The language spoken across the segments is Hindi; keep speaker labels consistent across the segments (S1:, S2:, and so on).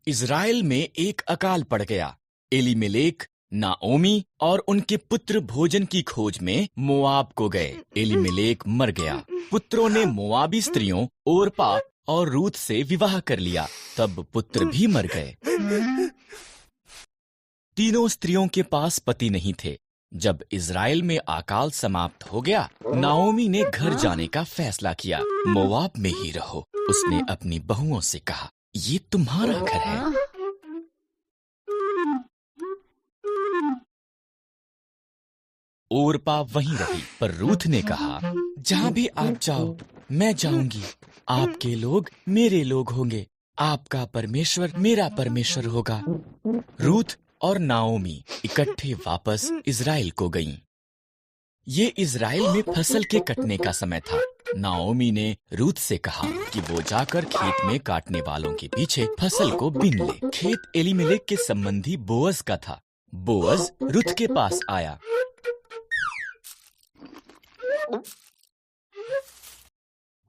S1: इज़राइल में एक अकाल पड़ गया। एलीमेलेक, नाओमी और उनके पुत्र भोजन की खोज में मोआब को गए। एलीमेलेक मर गया। पुत्रों ने मोआबी स्त्रियों ओरपा और रूत से विवाह कर लिया, तब पुत्र भी मर गए। तीनों स्त्रियों के पास पति नहीं थे। जब इज़राइल में अकाल समाप्त हो गया, नाओमी ने घर जाने का फैसला किया। मोआब में ही रहो, उसने अपनी बहुओं से कहा, ये तुम्हारा घर है। ओरपा वहीं रही, पर रूथ ने कहा, जहां भी आप जाओ मैं जाऊंगी। आपके लोग मेरे लोग होंगे, आपका परमेश्वर मेरा परमेश्वर होगा। रूथ और नाओमी इकट्ठे वापस इज़राइल को गईं। ये इज़राइल में फसल के कटने का समय था। नाओमी ने रूथ से कहा कि वो जाकर खेत में काटने वालों के पीछे फसल को बीन ले। खेत एलीमेलेक के संबंधी बोअज का था। बोअज रूथ के पास आया।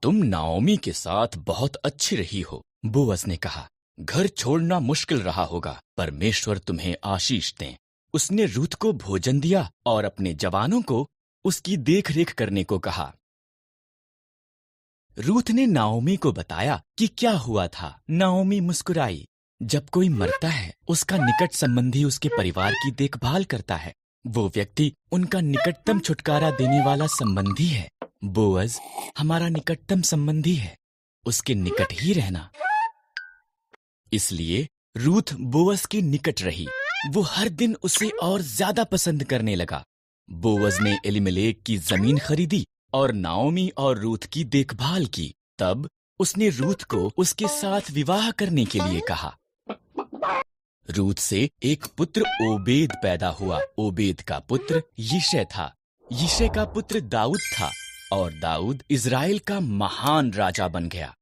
S1: तुम नाओमी के साथ बहुत अच्छी रही हो, बोअज ने कहा। घर छोड़ना मुश्किल रहा होगा, परमेश्वर तुम्हें आशीष दें। उसने रूथ को भोजन दिया और अपने जवानों को उसकी देखरेख करने को कहा। रूथ ने नाओमी को बताया कि क्या हुआ था। नाओमी मुस्कुराई। जब कोई मरता है, उसका निकट संबंधी उसके परिवार की देखभाल करता है। वो व्यक्ति उनका निकटतम छुटकारा देने वाला संबंधी है। बोअज हमारा निकटतम संबंधी है, उसके निकट ही रहना। इसलिए रूथ बोअज के निकट रही। वो हर दिन उसे और ज्यादा पसंद करने लगा। बोअज ने एलीमेलेक की जमीन खरीदी और नाओमी और रूथ की देखभाल की। तब उसने रूथ को उसके साथ विवाह करने के लिए कहा। रूथ से एक पुत्र ओबेद पैदा हुआ। ओबेद का पुत्र यिशै था। यिशै का पुत्र दाऊद था और दाऊद इज़राइल का महान राजा बन गया।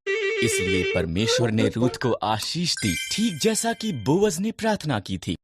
S1: इसलिए परमेश्वर ने रूथ को आशीष दी, ठीक जैसा कि बोअज ने प्रार्थना की थी।